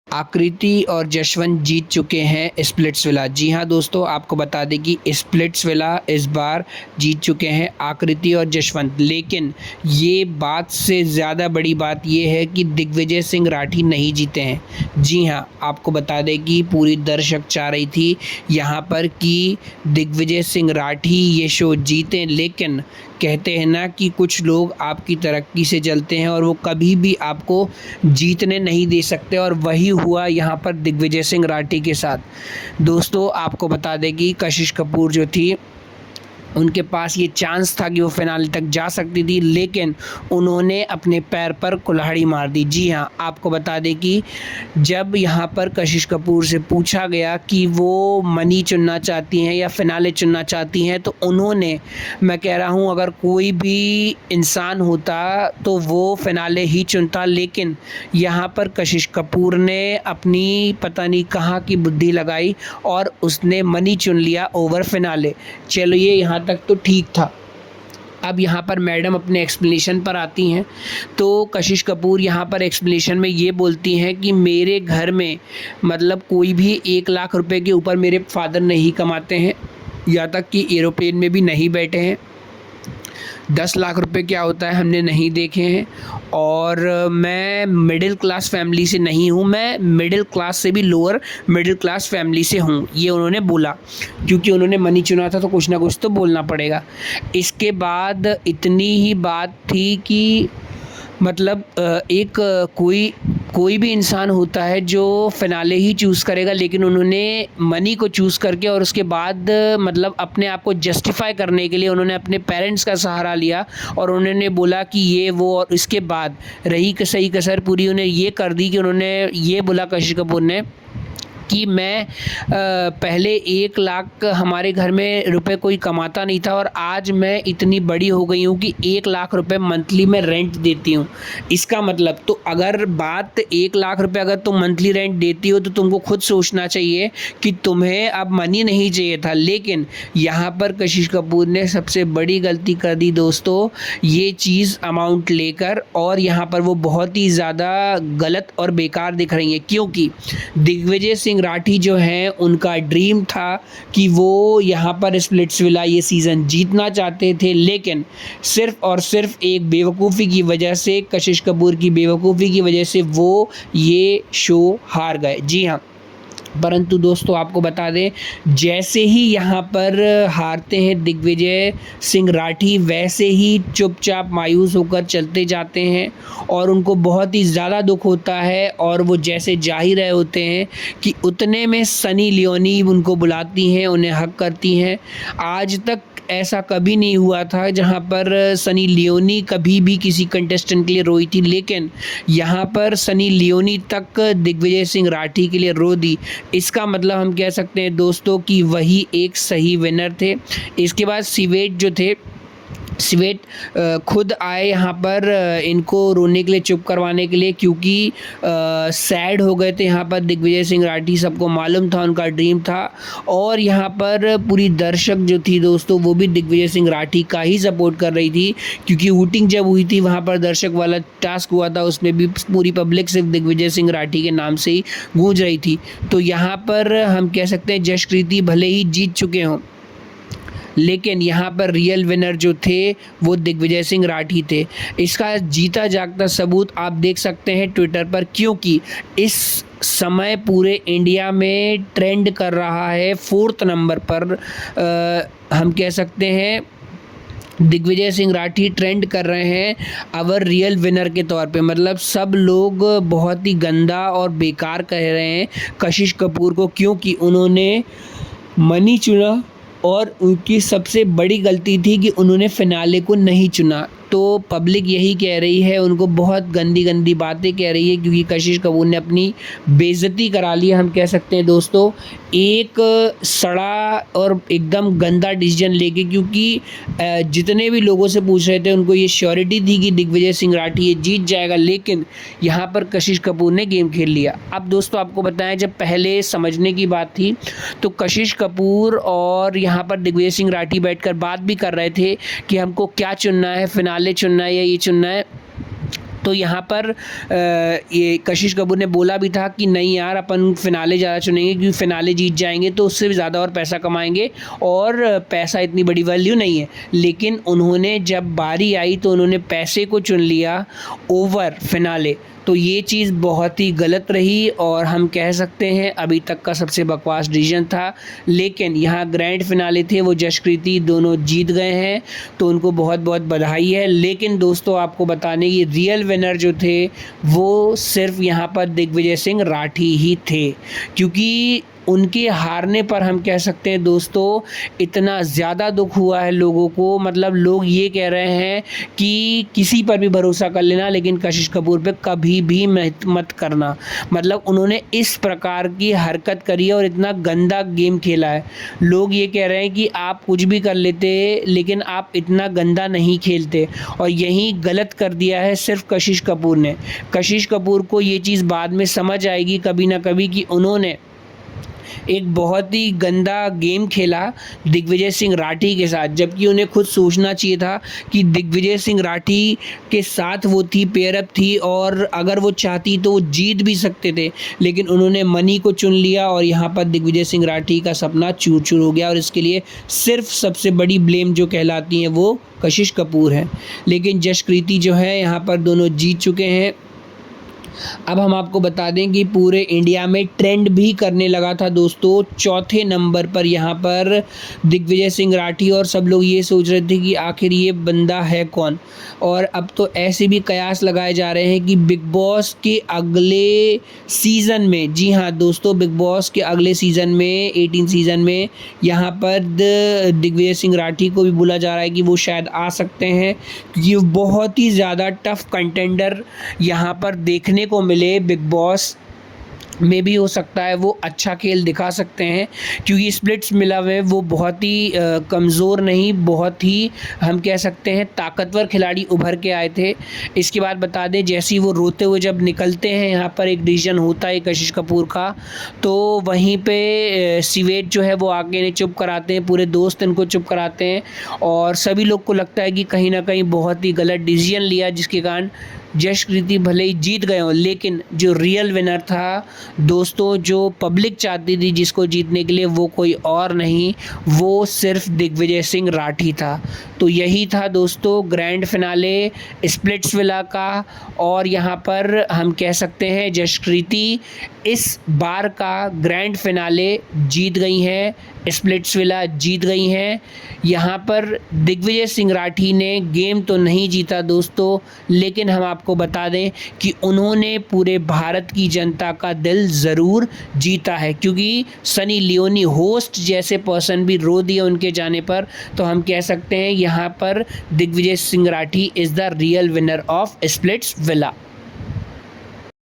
आकृति और जशवंत जीत चुके हैं स्प्लिट्सविला। जी हाँ दोस्तों, आपको बता दें कि स्प्लिट्सविला इस बार जीत चुके हैं आकृति और जशवंत। लेकिन ये बात से ज़्यादा बड़ी बात ये है कि दिग्विजय सिंह राठी नहीं जीते हैं। जी हाँ, आपको बता दें कि पूरी दर्शक चाह रही थी यहाँ पर कि दिग्विजय सिंह राठी ये शो जीतें, लेकिन कहते हैं ना कि कुछ लोग आपकी तरक्की से जलते हैं और वो कभी भी आपको जीतने नहीं दे सकते, और वही हुआ यहाँ पर दिग्विजय सिंह राठी के साथ। दोस्तों आपको बता दें कि कशिश कपूर जो थी, उनके पास ये चांस था कि वो फिनाले तक जा सकती थी, लेकिन उन्होंने अपने पैर पर कुल्हाड़ी मार दी। जी हाँ, आपको बता दें कि जब यहाँ पर कशिश कपूर से पूछा गया कि वो मनी चुनना चाहती हैं या फिनाले चुनना चाहती हैं, तो उन्होंने, मैं कह रहा हूँ अगर कोई भी इंसान होता तो वो फिनाले ही चुनता, लेकिन यहाँ पर कशिश कपूर ने अपनी पता नहीं कहाँ की बुद्धि लगाई और उसने मनी चुन लिया ओवर फिनाले। चलो ये यहाँ तक तो ठीक था। अब यहाँ पर मैडम अपने एक्सप्लेनेशन पर आती हैं, तो कशिश कपूर यहाँ पर एक्सप्लेनेशन में ये बोलती हैं कि मेरे घर में मतलब कोई भी 1 लाख रुपए के ऊपर मेरे फादर नहीं कमाते हैं, यहाँ तक कि एरोप्लेन में भी नहीं बैठे हैं। 10 लाख रुपए क्या होता है हमने नहीं देखे हैं, और मैं मिडिल क्लास फैमिली से नहीं हूँ, मैं मिडिल क्लास से भी लोअर मिडिल क्लास फैमिली से हूँ। ये उन्होंने बोला, क्योंकि उन्होंने मनी चुना था तो कुछ ना कुछ तो बोलना पड़ेगा। इसके बाद इतनी ही बात थी कि मतलब एक कोई भी इंसान होता है जो फिनाले ही चूज़ करेगा, लेकिन उन्होंने मनी को चूज़ करके और उसके बाद मतलब अपने आप को जस्टिफाई करने के लिए उन्होंने अपने पेरेंट्स का सहारा लिया और उन्होंने बोला कि ये वो, और इसके बाद रही सही कसर पूरी उन्हें ये कर दी कि उन्होंने ये बोला कशिश कपूर ने कि मैं पहले 1 लाख हमारे घर में रुपए कोई कमाता नहीं था और आज मैं इतनी बड़ी हो गई हूँ कि 1 लाख रुपए मंथली में रेंट देती हूँ। इसका मतलब, तो अगर बात 1 लाख रुपए अगर तुम मंथली रेंट देती हो तो तुमको खुद सोचना चाहिए कि तुम्हें अब मनी नहीं चाहिए था। लेकिन यहाँ पर कशिश कपूर ने सबसे बड़ी गलती कर दी दोस्तों, ये चीज़ अमाउंट लेकर, और यहाँ पर वो बहुत ही ज़्यादा गलत और बेकार दिख रही है, क्योंकि दिग्विजय सिंह राठी जो हैं उनका ड्रीम था कि वो यहाँ पर स्प्लिट्सविला ये सीज़न जीतना चाहते थे, लेकिन सिर्फ़ और सिर्फ एक बेवकूफ़ी की वजह से, कशिश कपूर की बेवकूफ़ी की वजह से वो ये शो हार गए। जी हाँ, परंतु दोस्तों आपको बता दें, जैसे ही यहाँ पर हारते हैं दिग्विजय सिंह राठी, वैसे ही चुपचाप मायूस होकर चलते जाते हैं और उनको बहुत ही ज़्यादा दुख होता है, और वो जैसे जा ही रहे होते हैं कि उतने में सनी लियोनी उनको बुलाती हैं, उन्हें हक करती हैं। आज तक ऐसा कभी नहीं हुआ था जहां पर सनी लियोनी कभी भी किसी कंटेस्टेंट के लिए रोई थी, लेकिन यहाँ पर सनी लियोनी तक दिग्विजय सिंह राठी के लिए रो दी। इसका मतलब हम कह सकते हैं दोस्तों कि वही एक सही विनर थे। इसके बाद सिवेट जो थे, सिवेट खुद आए यहाँ पर इनको रोने के लिए, चुप करवाने के लिए, क्योंकि सैड हो गए थे यहाँ पर दिग्विजय सिंह राठी। सबको मालूम था, उनका ड्रीम था, और यहाँ पर पूरी दर्शक जो थी दोस्तों वो भी दिग्विजय सिंह राठी का ही सपोर्ट कर रही थी, क्योंकि वोटिंग जब हुई थी वहाँ पर दर्शक वाला टास्क हुआ था, उसमें भी पूरी पब्लिक सिर्फ दिग्विजय सिंह राठी के नाम से ही गूंज रही थी। तो यहाँ पर हम कह सकते हैं जशकृति भले ही जीत चुके हों, लेकिन यहाँ पर रियल विनर जो थे वो दिग्विजय सिंह राठी थे। इसका जीता जागता सबूत आप देख सकते हैं ट्विटर पर, क्योंकि इस समय पूरे इंडिया में ट्रेंड कर रहा है 4th नंबर पर, हम कह सकते हैं दिग्विजय सिंह राठी ट्रेंड कर रहे हैं अवर रियल विनर के तौर पे। मतलब सब लोग बहुत ही गंदा और बेकार कह रहे हैं कशिश कपूर को, क्योंकि उन्होंने मनी चुना और उनकी सबसे बड़ी गलती थी कि उन्होंने फिनाले को नहीं चुना। तो पब्लिक यही कह रही है, उनको बहुत गंदी गंदी बातें कह रही है, क्योंकि कशिश कपूर ने अपनी बेइज्जती करा ली, हम कह सकते हैं दोस्तों, एक सड़ा और एकदम गंदा डिसीजन लेके। क्योंकि जितने भी लोगों से पूछ रहे थे उनको ये श्योरिटी थी कि दिग्विजय सिंह राठी ये जीत जाएगा, लेकिन यहाँ पर कशिश कपूर ने गेम खेल लिया। अब दोस्तों आपको बताएं, जब पहले समझने की बात थी तो कशिश कपूर और यहाँ पर दिग्विजय सिंह राठी बैठकर बात भी कर रहे थे कि हमको क्या चुनना है, फिनाले चुनना है या ये चुनना है। तो यहाँ पर ये कशिश कपूर ने बोला भी था कि नहीं यार, अपन फ़िनाले ज़्यादा चुनेंगे क्योंकि फ़िनाले जीत जाएंगे तो उससे भी ज़्यादा और पैसा कमाएंगे, और पैसा इतनी बड़ी वैल्यू नहीं है। लेकिन उन्होंने जब बारी आई तो उन्होंने पैसे को चुन लिया ओवर फ़िनाले। तो ये चीज़ बहुत ही गलत रही और हम कह सकते हैं अभी तक का सबसे बकवास डिसीजन था। लेकिन यहाँ ग्रैंड फिनाले थे, वो जसकृति दोनों जीत गए हैं, तो उनको बहुत बहुत बधाई है। लेकिन दोस्तों आपको बताने की रियल विनर जो थे वो सिर्फ यहाँ पर दिग्विजय सिंह राठी ही थे, क्योंकि उनके हारने पर हम कह सकते हैं दोस्तों इतना ज़्यादा दुख हुआ है लोगों को। मतलब लोग ये कह रहे हैं कि किसी पर भी भरोसा कर लेना लेकिन कशिश कपूर पे कभी भी मत करना। मतलब उन्होंने इस प्रकार की हरकत करी है और इतना गंदा गेम खेला है। लोग ये कह रहे हैं कि आप कुछ भी कर लेते लेकिन आप इतना गंदा नहीं खेलते, और यही गलत कर दिया है सिर्फ कशिश कपूर ने। कशिश कपूर को ये चीज़ बाद में समझ आएगी कभी ना कभी कि उन्होंने एक बहुत ही गंदा गेम खेला दिग्विजय सिंह राठी के साथ, जबकि उन्हें खुद सोचना चाहिए था कि दिग्विजय सिंह राठी के साथ वो थी, पेयरअप थी, और अगर वो चाहती तो वो जीत भी सकते थे। लेकिन उन्होंने मनी को चुन लिया और यहाँ पर दिग्विजय सिंह राठी का सपना चूर चूर हो गया, और इसके लिए सिर्फ सबसे बड़ी ब्लेम जो कहलाती हैं वो कशिश कपूर है। लेकिन जसकृति जो है यहाँ पर दोनों जीत चुके हैं। अब हम आपको बता दें कि पूरे इंडिया में ट्रेंड भी करने लगा था दोस्तों। चौथे नंबर पर यहाँ पर दिग्विजय सिंह राठी, और सब लोग ये सोच रहे थे कि आखिर ये बंदा है कौन। और अब तो ऐसे भी कयास लगाए जा रहे हैं कि बिग बॉस के अगले सीज़न में, जी हाँ दोस्तों, बिग बॉस के अगले सीज़न में 18 सीज़न में यहाँ पर दिग्विजय सिंह राठी को भी बोला जा रहा है कि वो शायद आ सकते हैं, क्योंकि बहुत ही ज़्यादा टफ कंटेंडर यहाँ पर देखने को मिले। बिग बॉस में भी हो सकता है वो अच्छा खेल दिखा सकते हैं, क्योंकि स्प्लिट्स मिला हुए वो बहुत ही कमज़ोर नहीं, बहुत ही हम कह सकते हैं ताकतवर खिलाड़ी उभर के आए थे। इसके बाद बता दें, जैसे ही वो रोते हुए जब निकलते हैं, यहाँ पर एक डिसीजन होता है कशिश कपूर का, तो वहीं पे सिवेट जो है वो आके इन्हें चुप कराते हैं, पूरे दोस्त इनको चुप कराते हैं, और सभी लोग को लगता है कि कहीं ना कहीं बहुत ही गलत डिसीजन लिया, जिसके कारण जसकृति भले ही जीत गए हों, लेकिन जो रियल विनर था दोस्तों, जो पब्लिक चाहती थी जिसको जीतने के लिए, वो कोई और नहीं, वो सिर्फ दिग्विजय सिंह राठी था। तो यही था दोस्तों ग्रैंड फिनाले स्प्लिट्सविला का, और यहाँ पर हम कह सकते हैं जसकृति इस बार का ग्रैंड फिनाले जीत गई हैं, स्प्लिट्सविला जीत गई हैं। यहाँ पर दिग्विजय सिंह राठी ने गेम तो नहीं जीता दोस्तों, लेकिन हम आपको बता दें कि उन्होंने पूरे भारत की जनता का दिल ज़रूर जीता है, क्योंकि सनी लियोनी होस्ट जैसे पर्सन भी रो दिए उनके जाने पर। तो हम कह सकते हैं यहाँ पर Digvijay Singh Rathi is the real winner of Splitsvilla.